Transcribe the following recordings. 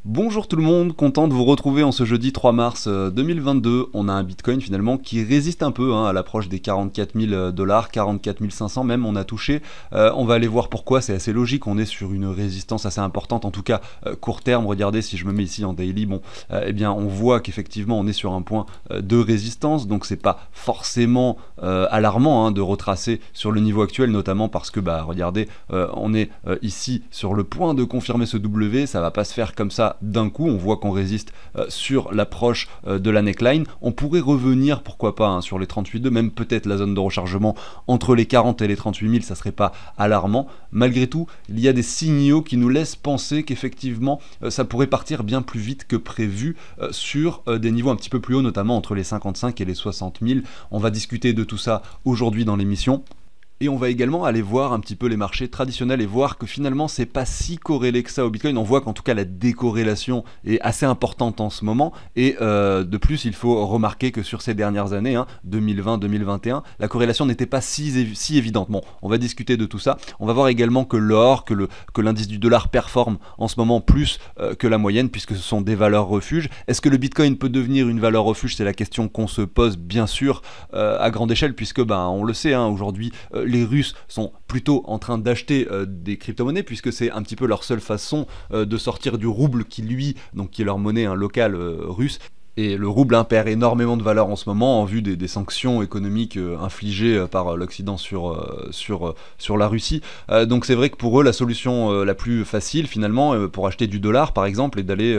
Bonjour tout le monde, content de vous retrouver en ce jeudi 3 mars 2022. On a un Bitcoin finalement qui résiste un peu à l'approche des 44 000 dollars, 44 500 même on a touché. On va aller voir pourquoi, c'est assez logique, on est sur une résistance assez importante, en tout cas court terme. Regardez, si je me mets ici en daily, eh bien on voit qu'effectivement on est sur un point de résistance, donc c'est pas forcément alarmant de retracer sur le niveau actuel, notamment parce que regardez, on est ici sur le point de confirmer ce W, ça va pas se faire comme ça d'un coup, on voit qu'on résiste sur l'approche de la neckline. On pourrait revenir, pourquoi pas, sur les 38,2, même peut-être la zone de rechargement entre les 40 et les 38 000, ça serait pas alarmant. Malgré tout, il y a des signaux qui nous laissent penser qu'effectivement, ça pourrait partir bien plus vite que prévu sur des niveaux un petit peu plus hauts, notamment entre les 55 et les 60 000. On va discuter de tout ça aujourd'hui dans l'émission. Et on va également aller voir un petit peu les marchés traditionnels et voir que finalement c'est pas si corrélé que ça au Bitcoin. On voit qu'en tout cas la décorrélation est assez importante en ce moment. Et de plus, il faut remarquer que sur ces dernières années, 2020-2021, la corrélation n'était pas si évidente. Bon, on va discuter de tout ça. On va voir également que l'or, que l'indice du dollar performe en ce moment plus que la moyenne, puisque ce sont des valeurs refuges. Est-ce que le Bitcoin peut devenir une valeur refuge? C'est la question qu'on se pose bien sûr à grande échelle, puisque on le sait, aujourd'hui les Russes sont plutôt en train d'acheter des crypto-monnaies, puisque c'est un petit peu leur seule façon de sortir du rouble qui est leur monnaie locale russe. Et le rouble perd énormément de valeur en ce moment en vue des sanctions économiques infligées par l'Occident sur la Russie. Donc c'est vrai que pour eux, la solution la plus facile finalement, pour acheter du dollar par exemple, est d'aller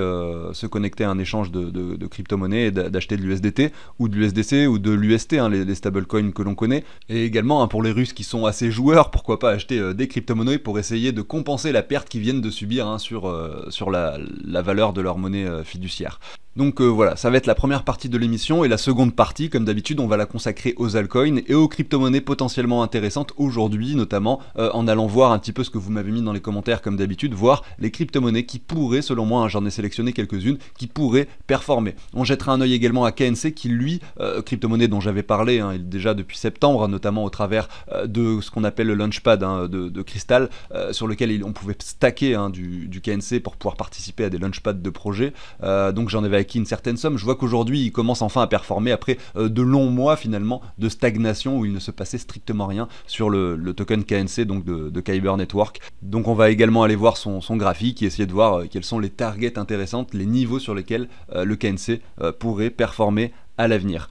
se connecter à un échange de crypto-monnaies et d'acheter de l'USDT ou de l'USDC ou de l'UST, les stablecoins que l'on connaît. Et également pour les Russes qui sont assez joueurs, pourquoi pas acheter des crypto-monnaies pour essayer de compenser la perte qu'ils viennent de subir sur la valeur de leur monnaie fiduciaire. Donc voilà, ça va être la première partie de l'émission, et la seconde partie, comme d'habitude, on va la consacrer aux altcoins et aux crypto-monnaies potentiellement intéressantes aujourd'hui, notamment en allant voir un petit peu ce que vous m'avez mis dans les commentaires comme d'habitude, voir les crypto-monnaies qui pourraient, selon moi, j'en ai sélectionné quelques-unes, qui pourraient performer. On jettera un œil également à KNC qui, lui, crypto-monnaie dont j'avais parlé déjà depuis septembre, notamment au travers de ce qu'on appelle le launchpad de Crystal, sur lequel on pouvait stacker du KNC pour pouvoir participer à des launchpads de projets. Donc j'en avais une certaine somme. Je vois qu'aujourd'hui il commence enfin à performer après de longs mois finalement de stagnation où il ne se passait strictement rien sur le token KNC, donc de Kyber Network. Donc on va également aller voir son graphique et essayer de voir quelles sont les targets intéressantes, les niveaux sur lesquels le KNC pourrait performer à l'avenir.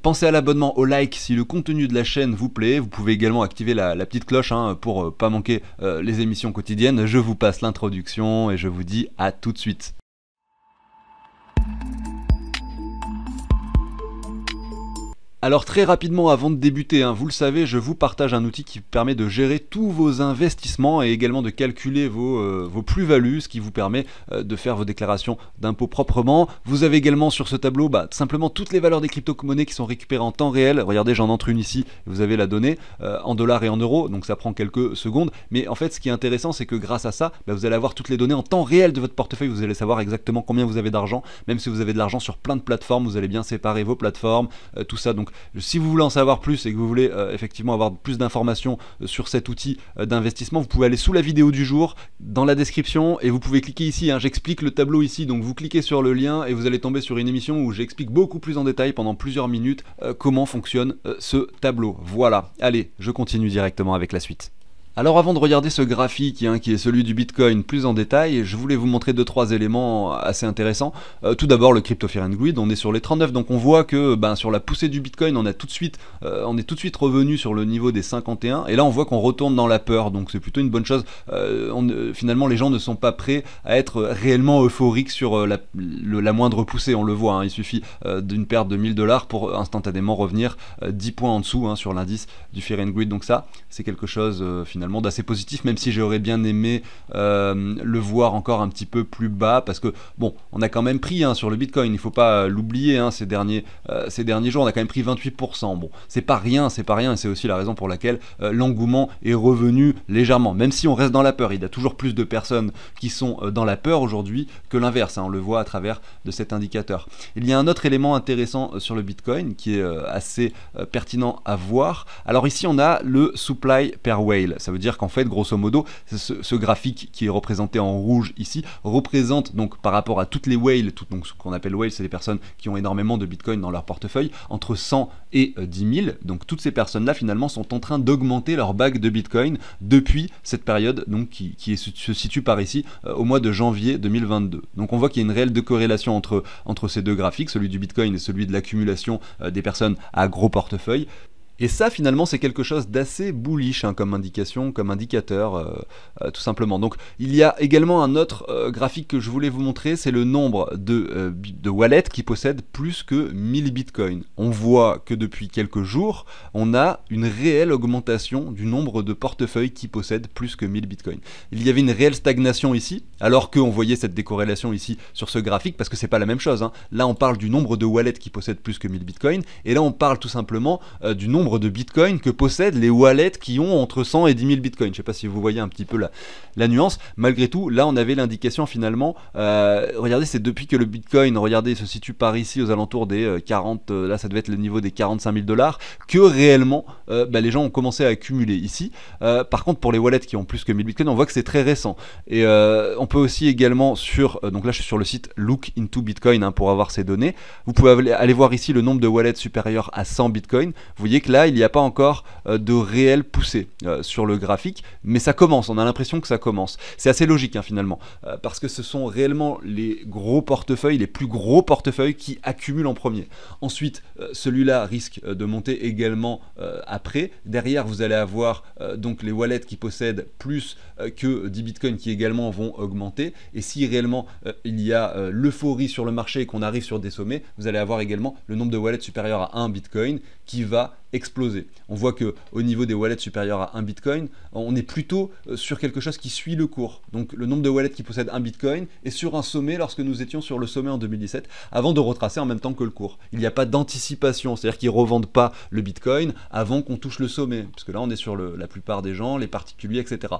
Pensez à l'abonnement, au like si le contenu de la chaîne vous plaît. Vous pouvez également activer la petite cloche pour pas manquer les émissions quotidiennes. Je vous passe l'introduction et je vous dis à tout de suite. Alors très rapidement avant de débuter, vous le savez, je vous partage un outil qui permet de gérer tous vos investissements et également de calculer vos plus-values, ce qui vous permet de faire vos déclarations d'impôts proprement. Vous avez également sur ce tableau simplement toutes les valeurs des crypto-monnaies qui sont récupérées en temps réel. Regardez, j'en entre une ici, vous avez la donnée en dollars et en euros, donc ça prend quelques secondes. Mais en fait, ce qui est intéressant, c'est que grâce à ça, vous allez avoir toutes les données en temps réel de votre portefeuille. Vous allez savoir exactement combien vous avez d'argent, même si vous avez de l'argent sur plein de plateformes, vous allez bien séparer vos plateformes, tout ça. Donc si vous voulez en savoir plus et que vous voulez effectivement avoir plus d'informations sur cet outil d'investissement, vous pouvez aller sous la vidéo du jour, dans la description, et vous pouvez cliquer ici, j'explique le tableau ici, donc vous cliquez sur le lien et vous allez tomber sur une émission où j'explique beaucoup plus en détail pendant plusieurs minutes comment fonctionne ce tableau. Voilà, allez, je continue directement avec la suite. Alors avant de regarder ce graphique qui est celui du Bitcoin plus en détail, je voulais vous montrer 2-3 éléments assez intéressants. Tout d'abord le Crypto Fear and Greed, on est sur les 39, donc on voit que sur la poussée du Bitcoin on est tout de suite revenu sur le niveau des 51, et là on voit qu'on retourne dans la peur, donc c'est plutôt une bonne chose. Finalement les gens ne sont pas prêts à être réellement euphoriques sur la moindre poussée, on le voit, il suffit d'une perte de 1000 $ pour instantanément revenir 10 points en dessous sur l'indice du Fear and Greed, donc ça c'est quelque chose finalement d'assez positif, même si j'aurais bien aimé le voir encore un petit peu plus bas, parce que bon, on a quand même pris sur le Bitcoin, il faut pas l'oublier, ces derniers jours on a quand même pris 28%. Bon, c'est pas rien, et c'est aussi la raison pour laquelle l'engouement est revenu légèrement, même si on reste dans la peur. Il y a toujours plus de personnes qui sont dans la peur aujourd'hui que l'inverse, on le voit à travers de cet indicateur. Il y a un autre élément intéressant sur le Bitcoin qui est assez pertinent à voir. Alors ici on a le supply per whale, ça veut veut dire qu'en fait, grosso modo, ce graphique qui est représenté en rouge ici représente donc par rapport à toutes les whales, donc ce qu'on appelle whales, c'est les personnes qui ont énormément de Bitcoin dans leur portefeuille, entre 100 et 10 000. Donc toutes ces personnes-là finalement sont en train d'augmenter leur bague de Bitcoin depuis cette période donc qui se situe par ici au mois de janvier 2022. Donc on voit qu'il y a une réelle décorrélation entre ces deux graphiques, celui du Bitcoin et celui de l'accumulation des personnes à gros portefeuille. Et ça, finalement, c'est quelque chose d'assez bullish comme indication, comme indicateur, tout simplement. Donc, il y a également un autre graphique que je voulais vous montrer, c'est le nombre de wallets qui possèdent plus que 1000 bitcoins. On voit que depuis quelques jours, on a une réelle augmentation du nombre de portefeuilles qui possèdent plus que 1000 bitcoins. Il y avait une réelle stagnation ici, alors qu'on voyait cette décorrélation ici sur ce graphique, parce que c'est pas la même chose. Là, on parle du nombre de wallets qui possèdent plus que 1000 bitcoins, et là, on parle tout simplement du nombre de bitcoin que possèdent les wallets qui ont entre 100 et 10 000 bitcoins. Je ne sais pas si vous voyez un petit peu la nuance. Malgré tout, là on avait l'indication finalement, regardez, c'est depuis que le bitcoin, regardez, se situe par ici aux alentours des 40, là ça devait être le niveau des 45 000 $, que réellement les gens ont commencé à accumuler ici. Par contre, pour les wallets qui ont plus que 1000 bitcoins, on voit que c'est très récent. Et on peut aussi également donc là je suis sur le site Look into Bitcoin pour avoir ces données. Vous pouvez aller voir ici le nombre de wallets supérieurs à 100 bitcoins. Vous voyez que là, il n'y a pas encore de réelle poussée sur le graphique, mais ça commence, on a l'impression que ça commence. C'est assez logique finalement, parce que ce sont réellement les gros portefeuilles, les plus gros portefeuilles qui accumulent en premier. Ensuite, celui-là risque de monter également après. Derrière, vous allez avoir donc les wallets qui possèdent plus que 10 bitcoins qui également vont augmenter. Et si réellement il y a l'euphorie sur le marché et qu'on arrive sur des sommets, vous allez avoir également le nombre de wallets supérieur à 1 bitcoin qui va exploser. On voit que au niveau des wallets supérieurs à 1 bitcoin, on est plutôt sur quelque chose qui suit le cours. Donc le nombre de wallets qui possèdent 1 bitcoin est sur un sommet lorsque nous étions sur le sommet en 2017, avant de retracer en même temps que le cours. Il n'y a pas d'anticipation, c'est-à-dire qu'ils ne revendent pas le bitcoin avant qu'on touche le sommet, parce que là on est sur la plupart des gens, les particuliers, etc.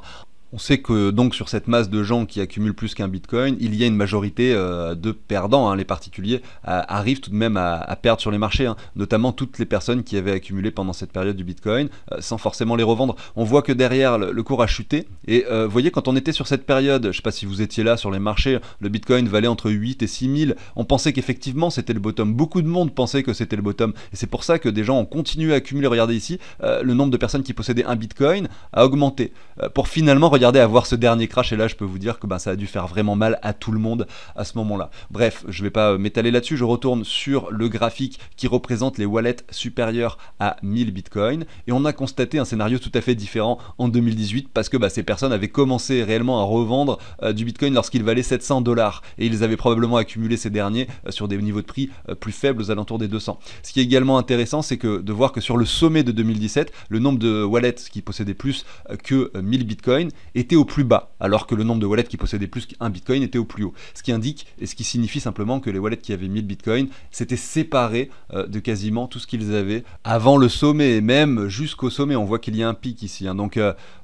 On sait que donc sur cette masse de gens qui accumulent plus qu'un bitcoin, il y a une majorité de perdants. Les particuliers arrivent tout de même à perdre sur les marchés, notamment toutes les personnes qui avaient accumulé pendant cette période du bitcoin, sans forcément les revendre. On voit que derrière, le cours a chuté. Et vous voyez, quand on était sur cette période, je ne sais pas si vous étiez là sur les marchés, le bitcoin valait entre 8 et 6 000. On pensait qu'effectivement c'était le bottom. Beaucoup de monde pensait que c'était le bottom. Et c'est pour ça que des gens ont continué à accumuler. Regardez ici, le nombre de personnes qui possédaient un bitcoin a augmenté. Pour finalement regardez à voir ce dernier crash, et là je peux vous dire que ça a dû faire vraiment mal à tout le monde à ce moment-là. Bref, je vais pas m'étaler là-dessus, je retourne sur le graphique qui représente les wallets supérieurs à 1000 bitcoins, et on a constaté un scénario tout à fait différent en 2018, parce que ces personnes avaient commencé réellement à revendre du bitcoin lorsqu'il valait 700 $, et ils avaient probablement accumulé ces derniers sur des niveaux de prix plus faibles, aux alentours des 200. Ce qui est également intéressant, c'est de voir que sur le sommet de 2017, le nombre de wallets qui possédaient plus que 1000 bitcoins était au plus bas, alors que le nombre de wallets qui possédaient plus qu'un bitcoin était au plus haut. Ce qui indique, et ce qui signifie simplement que les wallets qui avaient 1000 bitcoins s'étaient séparés de quasiment tout ce qu'ils avaient avant le sommet, et même jusqu'au sommet. On voit qu'il y a un pic ici.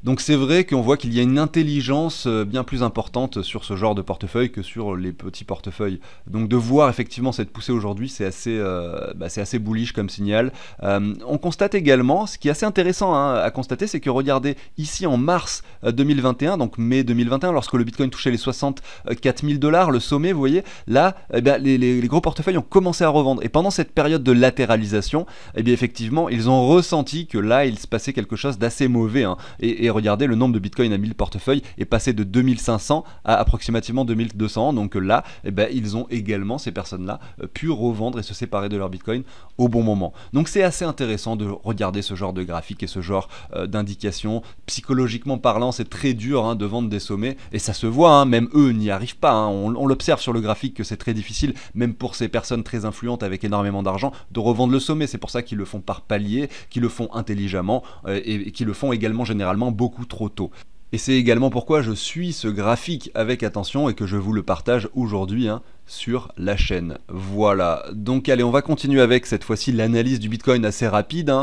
Donc c'est vrai qu'on voit qu'il y a une intelligence bien plus importante sur ce genre de portefeuille que sur les petits portefeuilles. Donc de voir effectivement cette poussée aujourd'hui, c'est assez bullish comme signal. On constate également, ce qui est assez intéressant à constater, c'est que regardez, ici en mars 2021, donc mai 2021, lorsque le bitcoin touchait les 64 000 $, le sommet, vous voyez, là, les gros portefeuilles ont commencé à revendre. Et pendant cette période de latéralisation, effectivement, ils ont ressenti que là, il se passait quelque chose d'assez mauvais. Et regardez, le nombre de bitcoin à 1000 portefeuilles est passé de 2500 à approximativement 2200. Donc là, ils ont également, ces personnes-là, pu revendre et se séparer de leur bitcoin au bon moment. Donc c'est assez intéressant de regarder ce genre de graphique et ce genre d'indications. Psychologiquement parlant, c'est très dur de vendre des sommets, et ça se voit, même eux n'y arrivent pas. On l'observe sur le graphique que c'est très difficile, même pour ces personnes très influentes avec énormément d'argent, de revendre le sommet. C'est pour ça qu'ils le font par palier, qu'ils le font intelligemment, et qu'ils le font également généralement beaucoup trop tôt. Et c'est également pourquoi je suis ce graphique avec attention et que je vous le partage aujourd'hui sur la chaîne. Voilà, donc allez, on va continuer avec cette fois-ci l'analyse du Bitcoin assez rapide.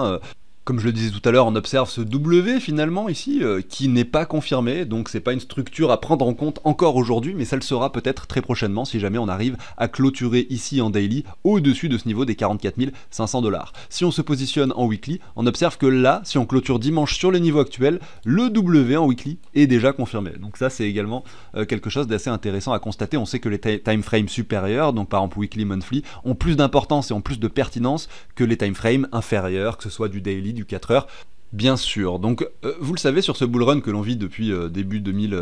Comme je le disais tout à l'heure, on observe ce W finalement ici, qui n'est pas confirmé, donc c'est pas une structure à prendre en compte encore aujourd'hui, mais ça le sera peut-être très prochainement si jamais on arrive à clôturer ici en daily au-dessus de ce niveau des 44 500 $. Si on se positionne en weekly, on observe que là, si on clôture dimanche sur les niveaux actuels, le W en weekly est déjà confirmé. Donc ça c'est également quelque chose d'assez intéressant à constater. On sait que les time frames supérieurs, donc par exemple weekly, monthly, ont plus d'importance et ont plus de pertinence que les time frames inférieurs, que ce soit du daily, du 4 heures, bien sûr. Donc vous le savez, sur ce bull run que l'on vit depuis début 2000,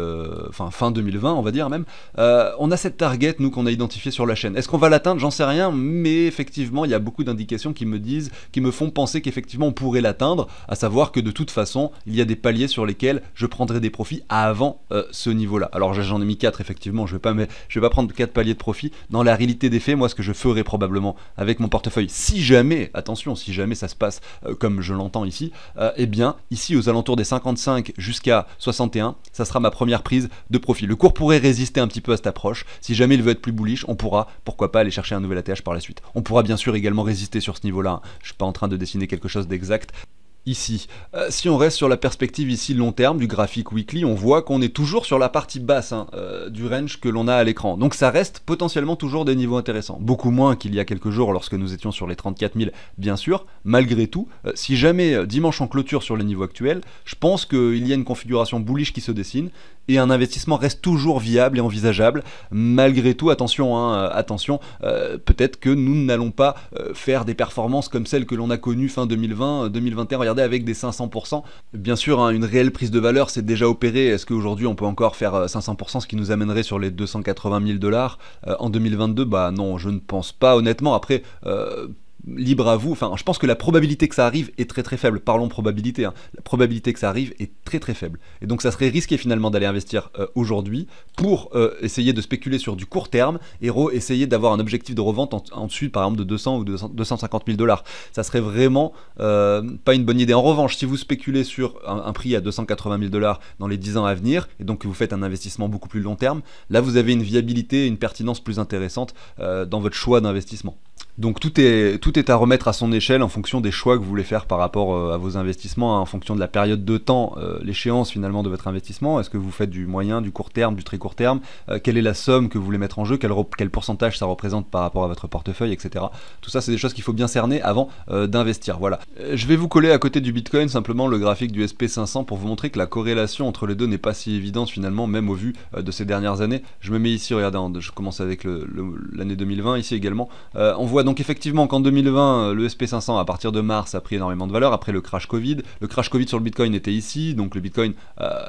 fin 2020 on va dire même, on a cette target nous qu'on a identifié sur la chaîne. Est-ce qu'on va l'atteindre? J'en sais rien, mais effectivement il y a beaucoup d'indications qui me font penser qu'effectivement on pourrait l'atteindre, à savoir que de toute façon il y a des paliers sur lesquels je prendrai des profits avant ce niveau là. Alors j'en ai mis 4 effectivement, je vais pas prendre 4 paliers de profit. Dans la réalité des faits, moi ce que je ferai probablement avec mon portefeuille, si jamais, attention, si jamais ça se passe comme je l'entends ici, eh bien, ici aux alentours des 55 jusqu'à 61, ça sera ma première prise de profit. Le cours pourrait résister un petit peu à cette approche. Si jamais il veut être plus bullish, on pourra, pourquoi pas, aller chercher un nouvel ATH par la suite. On pourra bien sûr également résister sur ce niveau-là. Je suis pas en train de dessiner quelque chose d'exact ici. Si on reste sur la perspective ici long terme du graphique weekly, on voit qu'on est toujours sur la partie basse du range que l'on a à l'écran. Donc ça reste potentiellement toujours des niveaux intéressants. Beaucoup moins qu'il y a quelques jours lorsque nous étions sur les 34 000, bien sûr. Malgré tout, si jamais dimanche on clôture sur les niveaux actuels, je pense qu'il y a une configuration bullish qui se dessine et un investissement reste toujours viable et envisageable. Malgré tout, attention, attention, peut-être que nous n'allons pas faire des performances comme celles que l'on a connues fin 2020, 2021, regardez, avec des 500%. Bien sûr, une réelle prise de valeur s'est déjà opérée. Est-ce qu'aujourd'hui on peut encore faire 500%, ce qui nous amènerait sur les 280 000 $ en 2022? Bah non, je ne pense pas honnêtement. Après, libre à vous, enfin je pense que la probabilité que ça arrive est très très faible, parlons probabilité, la probabilité que ça arrive est très très faible, et donc ça serait risqué finalement d'aller investir aujourd'hui pour essayer de spéculer sur du court terme et essayer d'avoir un objectif de revente en dessus par exemple de 200 ou 250 000 $. Ça serait vraiment pas une bonne idée. En revanche, si vous spéculez sur un prix à 280 000 $ dans les 10 ans à venir, et donc que vous faites un investissement beaucoup plus long terme, là vous avez une viabilité, une pertinence plus intéressante dans votre choix d'investissement. Donc tout est à remettre à son échelle en fonction des choix que vous voulez faire par rapport à vos investissements, en fonction de la période de temps, l'échéance finalement de votre investissement. Est-ce que vous faites du moyen, du court terme, du très court terme, quelle est la somme que vous voulez mettre en jeu, quel pourcentage ça représente par rapport à votre portefeuille, etc. Tout ça c'est des choses qu'il faut bien cerner avant d'investir. Voilà. Je vais vous coller à côté du Bitcoin simplement le graphique du SP500 pour vous montrer que la corrélation entre les deux n'est pas si évidente finalement, même au vu de ces dernières années. Je me mets ici, regardez, je commence avec l'année 2020 ici également. On voit donc effectivement qu'en 2020, le SP500 à partir de mars a pris énormément de valeur après le crash Covid. Le crash Covid sur le Bitcoin était ici, donc le Bitcoin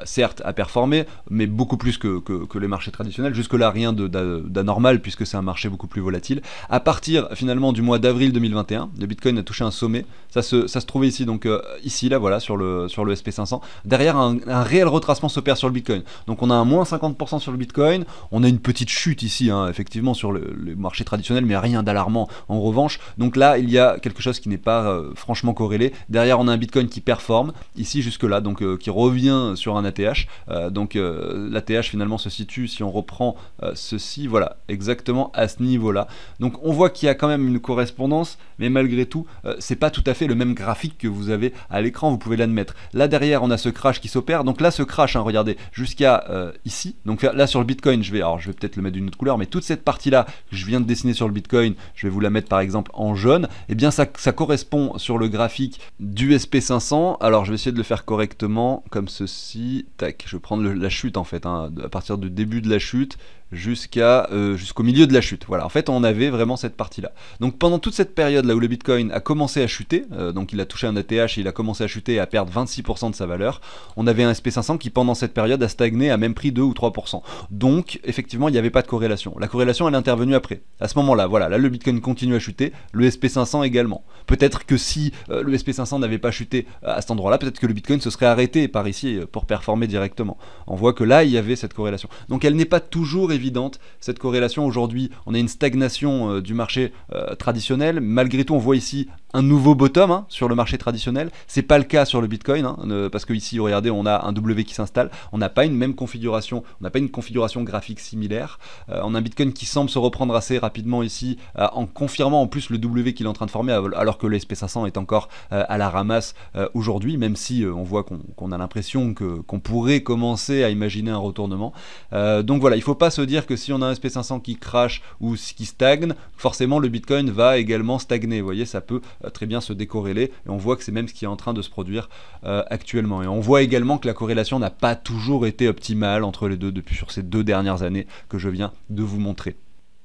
certes a performé, mais beaucoup plus que les marchés traditionnels. Jusque-là, rien d'anormal puisque c'est un marché beaucoup plus volatile. À partir finalement du mois d'avril 2021, le Bitcoin a touché un sommet. Ça se trouvait ici, donc ici, là, voilà, sur le SP500. Derrière, un réel retracement s'opère sur le Bitcoin. Donc on a un moins 50% sur le Bitcoin, on a une petite chute ici, effectivement, sur le marché traditionnel, mais rien d'alarmant en revanche. Donc là, il y a quelque chose qui n'est pas franchement corrélé. Derrière, on a un Bitcoin qui performe, ici jusque-là, donc qui revient sur un ATH. Donc l'ATH finalement se situe, si on reprend ceci, voilà, exactement à ce niveau-là. Donc on voit qu'il y a quand même une correspondance, mais malgré tout, c'est pas tout à fait le même graphique que vous avez à l'écran, vous pouvez l'admettre. Là derrière, on a ce crash qui s'opère. Donc là, ce crash, regardez, jusqu'à ici. Donc là sur le Bitcoin, je vais peut-être le mettre d'une autre couleur, mais toute cette partie-là que je viens de dessiner sur le Bitcoin, je vais vous la mettre par exemple en jaune, et bien ça correspond sur le graphique du SP500. Alors je vais essayer de le faire correctement comme ceci. Tac, je vais prendre la chute en fait, à partir du début de la chute jusqu'au milieu de la chute. Voilà, en fait on avait vraiment cette partie là. Donc pendant toute cette période là où le Bitcoin a commencé à chuter, donc il a touché un ATH et il a commencé à chuter et à perdre 26% de sa valeur, on avait un SP500 qui pendant cette période a stagné à même prix 2 ou 3%. Donc effectivement il n'y avait pas de corrélation. La corrélation elle est intervenue après. À ce moment là, voilà, là le Bitcoin continue à chuter, le SP500 également. Peut-être que si le SP500 n'avait pas chuté à cet endroit là, peut-être que le Bitcoin se serait arrêté par ici pour performer directement. On voit que là il y avait cette corrélation. Donc elle n'est pas toujours évidente évidente cette corrélation. Aujourd'hui, on a une stagnation du marché traditionnel. Malgré tout, on voit ici un nouveau bottom sur le marché traditionnel. C'est pas le cas sur le Bitcoin, parce que ici, regardez, on a un W qui s'installe. On n'a pas une même configuration, on n'a pas une configuration graphique similaire. On a un Bitcoin qui semble se reprendre assez rapidement ici, en confirmant en plus le W qu'il est en train de former, alors que le SP500 est encore à la ramasse aujourd'hui, même si on voit qu'on a l'impression qu'on pourrait commencer à imaginer un retournement. Donc voilà, il ne faut pas se dire que si on a un SP500 qui crache ou qui stagne, forcément le Bitcoin va également stagner. Vous voyez, ça peut très bien se décorréler, et on voit que c'est même ce qui est en train de se produire actuellement. Et on voit également que la corrélation n'a pas toujours été optimale entre les deux depuis sur ces 2 dernières années que je viens de vous montrer.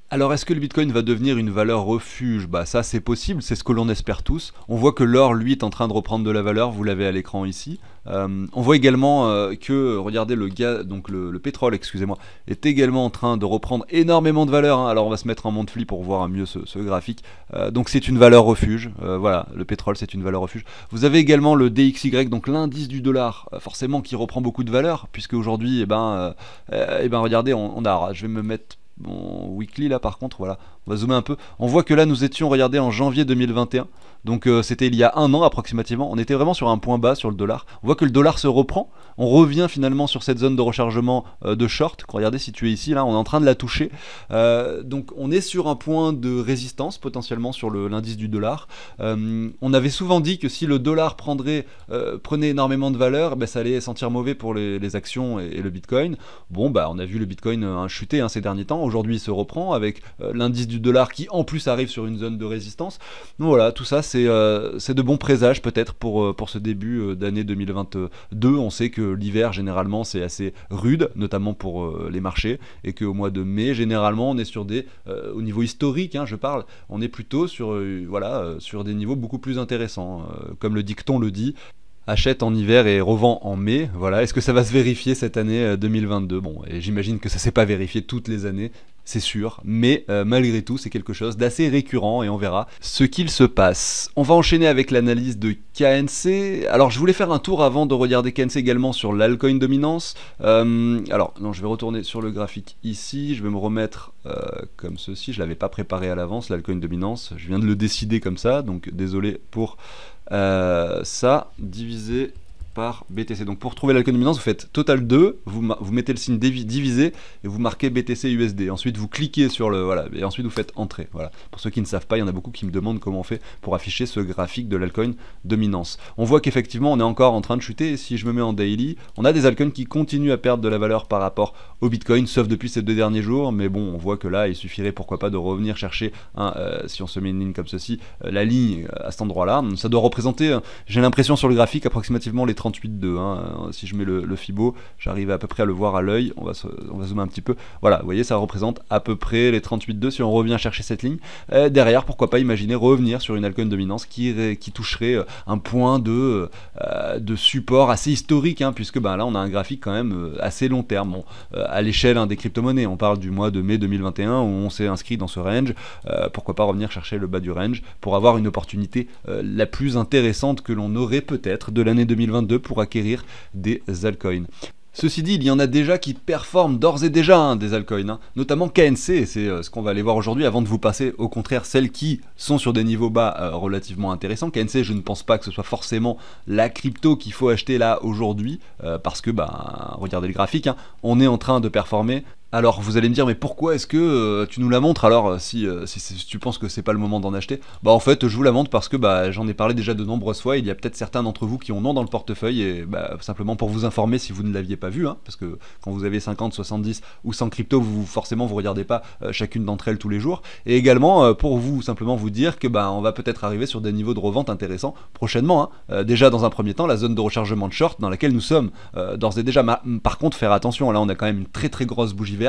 Alors est-ce que le Bitcoin va devenir une valeur refuge? Bah ça c'est possible, c'est ce que l'on espère tous. On voit que l'or lui est en train de reprendre de la valeur, vous l'avez à l'écran ici. On voit également que, regardez, le gaz, donc le pétrole, excusez-moi, est également en train de reprendre énormément de valeur. Alors on va se mettre en monthly pour voir mieux ce graphique. Donc c'est une valeur refuge, voilà, le pétrole c'est une valeur refuge. Vous avez également le DXY, donc l'indice du dollar, forcément qui reprend beaucoup de valeur, puisque aujourd'hui, regardez, je vais me mettre mon weekly là par contre, voilà, on va zoomer un peu, on voit que là nous étions, regardez, en janvier 2021, donc c'était il y a 1 an approximativement, on était vraiment sur un point bas sur le dollar, on voit que le dollar se reprend, on revient finalement sur cette zone de rechargement de short, regardez située ici, là on est en train de la toucher, donc on est sur un point de résistance potentiellement sur l'indice du dollar. On avait souvent dit que si le dollar prenait énormément de valeur, ça allait sentir mauvais pour les actions et le Bitcoin. Bon on a vu le Bitcoin chuter ces derniers temps, aujourd'hui il se reprend avec l'indice du dollar qui en plus arrive sur une zone de résistance. Donc voilà, tout ça c'est de bons présages peut-être pour ce début d'année 2022. On sait que l'hiver généralement c'est assez rude, notamment pour les marchés, et qu'au mois de mai généralement on est sur au niveau historique, je parle, on est plutôt sur des niveaux beaucoup plus intéressants, comme le dicton le dit. Achète en hiver et revend en mai. Voilà, est-ce que ça va se vérifier cette année 2022? Bon, et j'imagine que ça ne s'est pas vérifié toutes les années, c'est sûr, mais malgré tout, c'est quelque chose d'assez récurrent et on verra ce qu'il se passe. On va enchaîner avec l'analyse de KNC. Alors, je voulais faire un tour avant de regarder KNC également sur l'altcoin dominance. Alors, non, je vais retourner sur le graphique ici, je vais me remettre comme ceci. Je ne l'avais pas préparé à l'avance, l'altcoin dominance. Je viens de le décider comme ça, donc désolé pour ça, divisé par BTC. Donc pour trouver l'altcoin dominance, vous faites total 2, vous mettez le signe divisé et vous marquez BTC USD. Ensuite vous cliquez sur et ensuite vous faites entrer. Voilà. Pour ceux qui ne savent pas, il y en a beaucoup qui me demandent comment on fait pour afficher ce graphique de l'altcoin dominance. On voit qu'effectivement on est encore en train de chuter, et si je me mets en daily, on a des altcoins qui continuent à perdre de la valeur par rapport au Bitcoin, sauf depuis ces 2 derniers jours, mais bon, on voit que là il suffirait pourquoi pas de revenir chercher si on se met une ligne comme ceci, la ligne à cet endroit là, ça doit représenter, j'ai l'impression sur le graphique, approximativement les 38,2. Si je mets le Fibo, j'arrive à peu près à le voir à l'œil. On va zoomer un petit peu. Voilà, vous voyez, ça représente à peu près les 38,2 si on revient chercher cette ligne. Derrière, pourquoi pas imaginer revenir sur une altcoin dominance qui toucherait un point de support assez historique, puisque là on a un graphique quand même assez long terme. Bon, à l'échelle des crypto-monnaies, on parle du mois de mai 2021 où on s'est inscrit dans ce range. Pourquoi pas revenir chercher le bas du range pour avoir une opportunité la plus intéressante que l'on aurait peut-être de l'année 2022 pour acquérir des altcoins. Ceci dit, il y en a déjà qui performent d'ores et déjà des altcoins, notamment KNC, et c'est ce qu'on va aller voir aujourd'hui avant de vous passer au contraire celles qui sont sur des niveaux bas relativement intéressants. KNC, je ne pense pas que ce soit forcément la crypto qu'il faut acheter là aujourd'hui, parce que, regardez le graphique, on est en train de performer. Alors vous allez me dire, mais pourquoi est-ce que tu nous la montres alors si tu penses que c'est pas le moment d'en acheter? En fait je vous la montre parce que j'en ai parlé déjà de nombreuses fois. Il y a peut-être certains d'entre vous qui en ont dans le portefeuille, et simplement pour vous informer si vous ne l'aviez pas vu, parce que quand vous avez 50, 70 ou 100 cryptos, forcément vous regardez pas chacune d'entre elles tous les jours, et également pour vous simplement vous dire que on va peut-être arriver sur des niveaux de revente intéressants prochainement. Déjà dans un premier temps, la zone de rechargement de short dans laquelle nous sommes d'ores et déjà. Par contre, faire attention, là on a quand même une très très grosse bougie verte.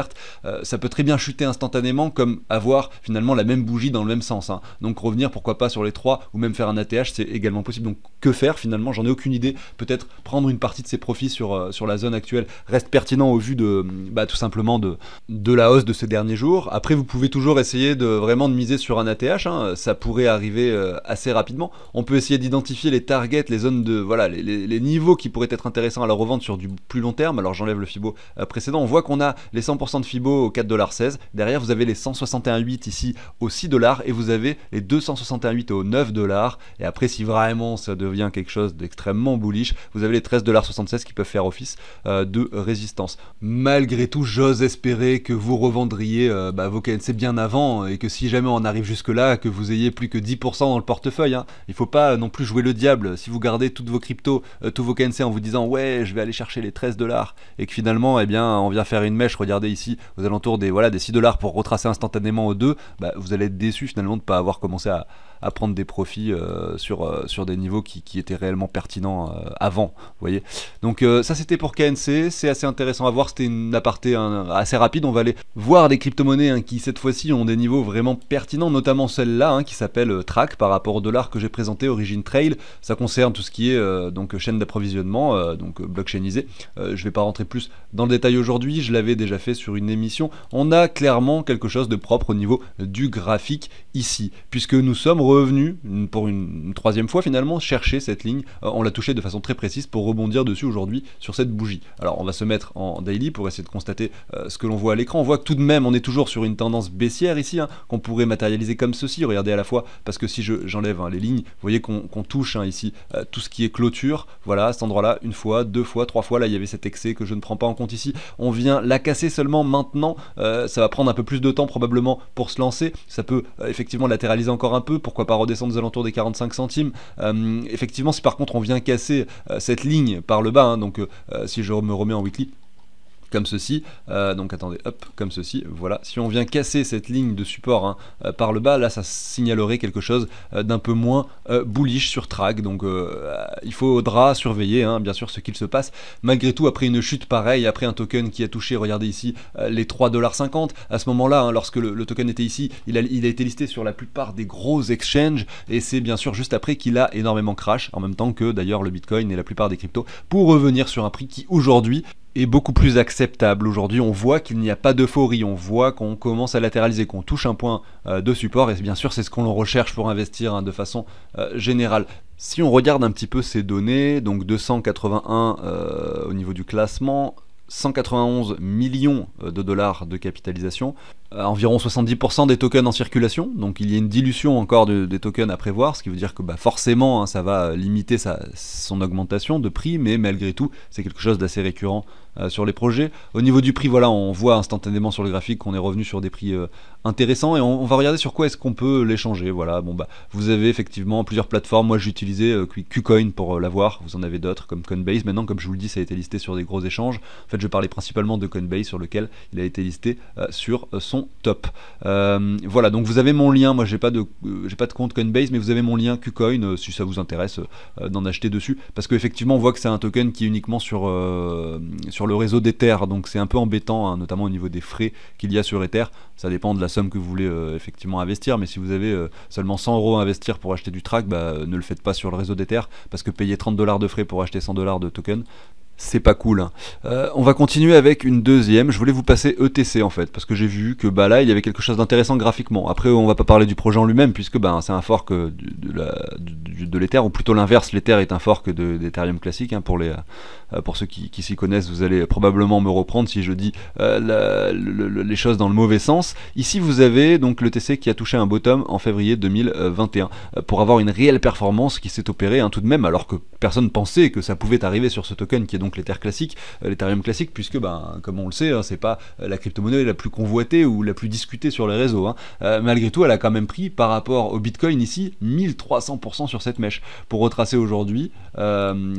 Ça peut très bien chuter instantanément, comme avoir finalement la même bougie dans le même sens. Donc revenir pourquoi pas sur les 3 ou même faire un ATH, c'est également possible. Donc que faire finalement? J'en ai aucune idée. Peut-être prendre une partie de ses profits sur la zone actuelle reste pertinent au vu de tout simplement de la hausse de ces derniers jours. Après vous pouvez toujours essayer vraiment de miser sur un ATH, ça pourrait arriver assez rapidement. On peut essayer d'identifier les targets, les zones les niveaux qui pourraient être intéressants à la revente sur du plus long terme. Alors j'enlève le Fibo précédent, on voit qu'on a 100% de Fibo au 4,16$. Derrière, vous avez les 161,8 ici au 6$ et vous avez les 261,8 au 9$. Et après, si vraiment ça devient quelque chose d'extrêmement bullish, vous avez les 13,76$ qui peuvent faire office de résistance. Malgré tout, j'ose espérer que vous revendriez vos KNC bien avant et que si jamais on arrive jusque là, que vous ayez plus que 10% dans le portefeuille. Hein. Il faut pas non plus jouer le diable. Si vous gardez toutes vos cryptos, tous vos KNC en vous disant ouais, je vais aller chercher les 13$ et que finalement, eh bien, on vient faire une mèche, regardez ici, aux alentours des 6$ pour retracer instantanément aux 2, vous allez être déçu finalement de ne pas avoir commencé à prendre des profits sur des niveaux qui étaient réellement pertinents avant, vous voyez. Donc ça c'était pour KNC, c'est assez intéressant à voir, c'était une aparté assez rapide. On va aller voir des crypto-monnaies qui cette fois-ci ont des niveaux vraiment pertinents, notamment celle-là qui s'appelle Track par rapport au dollar que j'ai présenté, Origin Trail. Ça concerne tout ce qui est donc chaîne d'approvisionnement, donc blockchainisée. Je vais pas rentrer plus dans le détail aujourd'hui, je l'avais déjà fait sur une émission. On a clairement quelque chose de propre au niveau du graphique ici, puisque nous sommes revenus pour une troisième fois finalement chercher cette ligne. On l'a touché de façon très précise pour rebondir dessus aujourd'hui sur cette bougie. Alors on va se mettre en daily pour essayer de constater ce que l'on voit à l'écran. On voit que tout de même on est toujours sur une tendance baissière ici, qu'on pourrait matérialiser comme ceci. Regardez à la fois, parce que si j'enlève les lignes, vous voyez qu'on touche ici tout ce qui est clôture. Voilà, à cet endroit là, une fois, deux fois, trois fois, là il y avait cet excès que je ne prends pas en compte ici. On vient la casser seulement maintenant. Ça va prendre un peu plus de temps probablement pour se lancer. Ça peut effectivement latéraliser encore un peu, pourquoi pas redescendre aux alentours des 45 centimes. Effectivement, si par contre on vient casser cette ligne par le bas, donc si je me remets en weekly, comme ceci, donc attendez, hop, comme ceci, voilà, si on vient casser cette ligne de support par le bas, là ça signalerait quelque chose d'un peu moins bullish sur Track, donc il faudra surveiller bien sûr ce qu'il se passe. Malgré tout, après une chute pareille, après un token qui a touché, regardez ici, les 3,50$, à ce moment-là, lorsque le token était ici, il a été listé sur la plupart des gros exchanges, et c'est bien sûr juste après qu'il a énormément crash, en même temps que d'ailleurs le Bitcoin et la plupart des cryptos, pour revenir sur un prix qui aujourd'hui est beaucoup plus acceptable. Aujourd'hui, on voit qu'il n'y a pas d'euphorie, on voit qu'on commence à latéraliser, qu'on touche un point de support, et bien sûr, c'est ce qu'on recherche pour investir de façon générale. Si on regarde un petit peu ces données, donc 281 au niveau du classement, 191 millions de dollars de capitalisation, environ 70% des tokens en circulation, donc il y a une dilution encore des tokens à prévoir, ce qui veut dire que forcément ça va limiter son augmentation de prix, mais malgré tout c'est quelque chose d'assez récurrent sur les projets. Au niveau du prix, voilà, on voit instantanément sur le graphique qu'on est revenu sur des prix intéressants, et on va regarder sur quoi est-ce qu'on peut l'échanger. Voilà, vous avez effectivement plusieurs plateformes. Moi j'ai utilisé KuCoin pour l'avoir, vous en avez d'autres comme Coinbase. Maintenant, comme je vous le dis, ça a été listé sur des gros échanges. En fait, je parlais principalement de Coinbase, sur lequel il a été listé sur son top. Voilà, donc vous avez mon lien. Moi j'ai pas de compte Coinbase, mais vous avez mon lien KuCoin si ça vous intéresse d'en acheter dessus, parce qu'effectivement on voit que c'est un token qui est uniquement sur le réseau d'Ether, donc c'est un peu embêtant, notamment au niveau des frais qu'il y a sur Ether. Ça dépend de la somme que vous voulez effectivement investir, mais si vous avez seulement 100€ à investir pour acheter du Track, ne le faites pas sur le réseau d'Ether, parce que payer 30$ de frais pour acheter 100$ de token, c'est pas cool. On va continuer avec une deuxième. Je voulais vous passer ETC en fait, parce que j'ai vu que là il y avait quelque chose d'intéressant graphiquement. Après on va pas parler du projet en lui-même, puisque c'est un fork de l'Ether, ou plutôt l'inverse, l'Ether est un fork d'Ethereum classique. Pour ceux qui s'y connaissent, vous allez probablement me reprendre si je dis les choses dans le mauvais sens. Ici vous avez donc l'ETC qui a touché un bottom en février 2021 pour avoir une réelle performance qui s'est opérée tout de même, alors que personne pensait que ça pouvait arriver sur ce token qui est donc l'Ether classique, l'Ethereum classique, puisque comme on le sait, c'est pas la crypto-monnaie la plus convoitée ou la plus discutée sur les réseaux. Malgré tout, elle a quand même pris par rapport au Bitcoin ici 1300% sur cette mèche, pour retracer aujourd'hui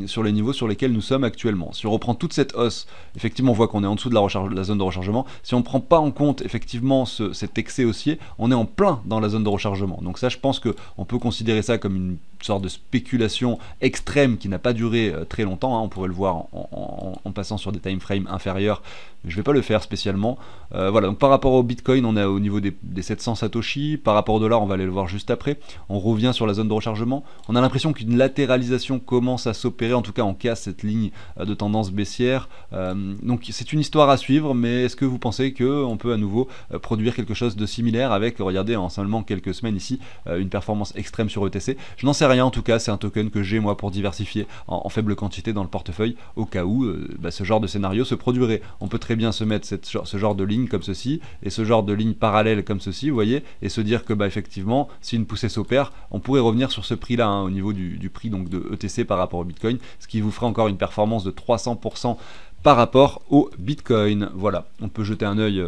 sur les niveaux sur lesquels nous sommes actuellement. Si on reprend toute cette hausse, effectivement on voit qu'on est en dessous de la zone de rechargement. Si on ne prend pas en compte effectivement cet excès haussier, on est en plein dans la zone de rechargement. Donc ça, je pense qu'on peut considérer ça comme une sorte de spéculation extrême qui n'a pas duré très longtemps. On pourrait le voir en passant sur des time frames inférieurs, mais je ne vais pas le faire spécialement. Voilà, donc par rapport au Bitcoin, on est au niveau des 700 Satoshi. Par rapport au dollar, on va aller le voir juste après. On revient sur la zone de rechargement. On a l'impression qu'une latéralisation commence à s'opérer, en tout cas on casse cette ligne de tendance baissière. Donc c'est une histoire à suivre, mais est-ce que vous pensez qu'on peut à nouveau produire quelque chose de similaire avec, regardez, en seulement quelques semaines ici, une performance extrême sur ETC? Je n'en sais rien en tout cas, c'est un token que j'ai moi pour diversifier en faible quantité dans le portefeuille au cas où ce genre de scénario se produirait. On peut très bien se mettre ce genre de ligne comme ceci et ce genre de ligne parallèle comme ceci, vous voyez, et se dire que effectivement, si une poussée s'opère, on pourrait revenir sur ce prix-là hein, au niveau du prix donc de ETC par rapport au Bitcoin, ce qui vous ferait encore une performance de 300% par rapport au Bitcoin. Voilà, on peut jeter un œil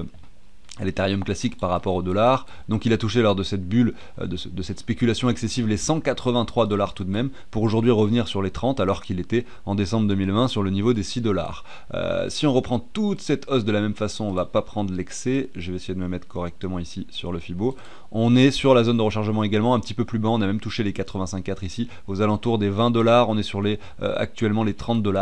à l'Ethereum classique par rapport au dollar. Donc il a touché lors de cette bulle, de cette spéculation excessive, les 183 $ tout de même, pour aujourd'hui revenir sur les 30, alors qu'il était en décembre 2020 sur le niveau des 6 $. Si on reprend toute cette hausse de la même façon, on va pas prendre l'excès. Je vais essayer de me mettre correctement ici sur le Fibo. On est sur la zone de rechargement également, un petit peu plus bas, on a même touché les 85,4 ici, aux alentours des 20 $, on est sur les actuellement les 30 $.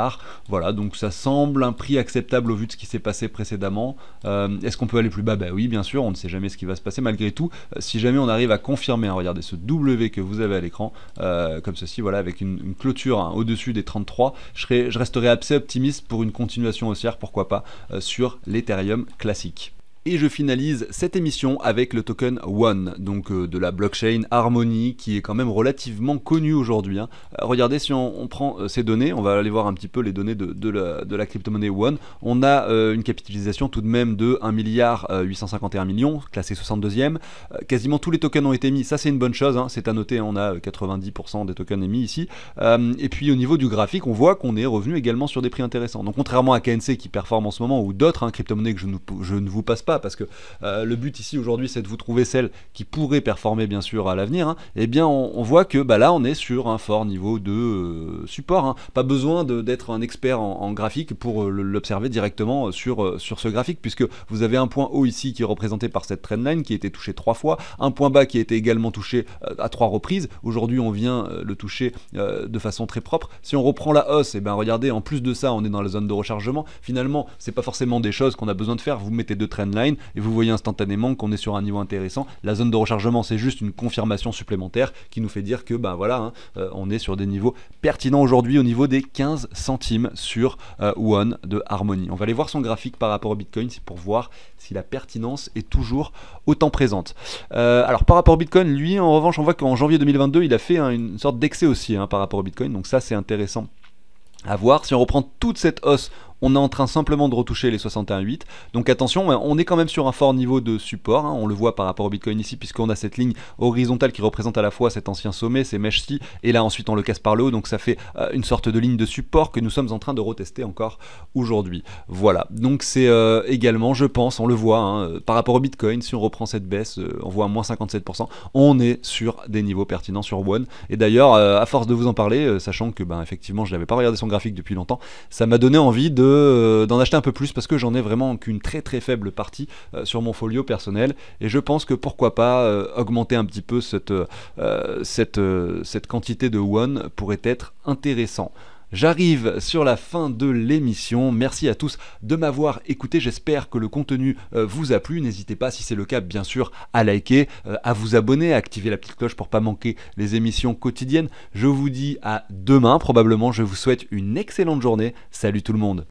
Voilà, donc ça semble un prix acceptable au vu de ce qui s'est passé précédemment. Est-ce qu'on peut aller plus bas? Oui, bien sûr, on ne sait jamais ce qui va se passer malgré tout. Si jamais on arrive à confirmer, hein, regardez ce W que vous avez à l'écran, comme ceci, voilà, avec une clôture hein, au-dessus des 33, je resterai assez optimiste pour une continuation haussière, pourquoi pas, sur l'Ethereum classique. Et je finalise cette émission avec le token One, donc de la blockchain Harmony, qui est quand même relativement connu aujourd'hui. Hein. Regardez, si on prend ces données, on va aller voir un petit peu les données de la crypto-monnaie One. On a une capitalisation tout de même de 1,851 milliard, classé 62e. Quasiment tous les tokens ont été mis, ça c'est une bonne chose, hein. C'est à noter, on a 90% des tokens émis ici. Et puis au niveau du graphique, on voit qu'on est revenu également sur des prix intéressants. Donc contrairement à KNC qui performe en ce moment, ou d'autres hein, crypto-monnaies que je ne vous passe pas, parce que le but ici aujourd'hui c'est de vous trouver celle qui pourrait performer bien sûr à l'avenir, hein, et bien on voit que là on est sur un fort niveau de support, hein. Pas besoin d'être un expert en graphique pour l'observer directement sur ce graphique, puisque vous avez un point haut ici qui est représenté par cette trendline qui a été touché 3 fois, un point bas qui a été également touché à 3 reprises. Aujourd'hui on vient le toucher de façon très propre. Si on reprend la hausse, et bien regardez, en plus de ça on est dans la zone de rechargement. Finalement c'est pas forcément des choses qu'on a besoin de faire, vous mettez deux trendlines et vous voyez instantanément qu'on est sur un niveau intéressant. La zone de rechargement c'est juste une confirmation supplémentaire qui nous fait dire que voilà, hein, on est sur des niveaux pertinents aujourd'hui au niveau des 15 centimes sur One de Harmony. On va aller voir son graphique par rapport au Bitcoin, c'est pour voir si la pertinence est toujours autant présente. Alors par rapport au Bitcoin, lui en revanche on voit qu'en janvier 2022 il a fait hein, une sorte d'excès aussi hein, par rapport au Bitcoin, donc ça c'est intéressant à voir. Si on reprend toute cette hausse, on est en train simplement de retoucher les 61,8. Donc attention, on est quand même sur un fort niveau de support, hein, on le voit par rapport au Bitcoin ici, puisqu'on a cette ligne horizontale qui représente à la fois cet ancien sommet, ces mèches-ci, et là ensuite on le casse par le haut, donc ça fait une sorte de ligne de support que nous sommes en train de retester encore aujourd'hui. Voilà, donc c'est également, je pense, on le voit, hein, par rapport au Bitcoin, si on reprend cette baisse, on voit moins 57%, on est sur des niveaux pertinents sur One. Et d'ailleurs, à force de vous en parler, sachant que effectivement je n'avais pas regardé son graphique depuis longtemps, ça m'a donné envie d'en acheter un peu plus, parce que j'en ai vraiment qu'une très très faible partie sur mon folio personnel, et je pense que pourquoi pas augmenter un petit peu cette quantité de One pourrait être intéressant. J'arrive sur la fin de l'émission, merci à tous de m'avoir écouté, j'espère que le contenu vous a plu, n'hésitez pas si c'est le cas bien sûr à liker, à vous abonner, à activer la petite cloche pour pas manquer les émissions quotidiennes. Je vous dis à demain probablement, je vous souhaite une excellente journée, salut tout le monde.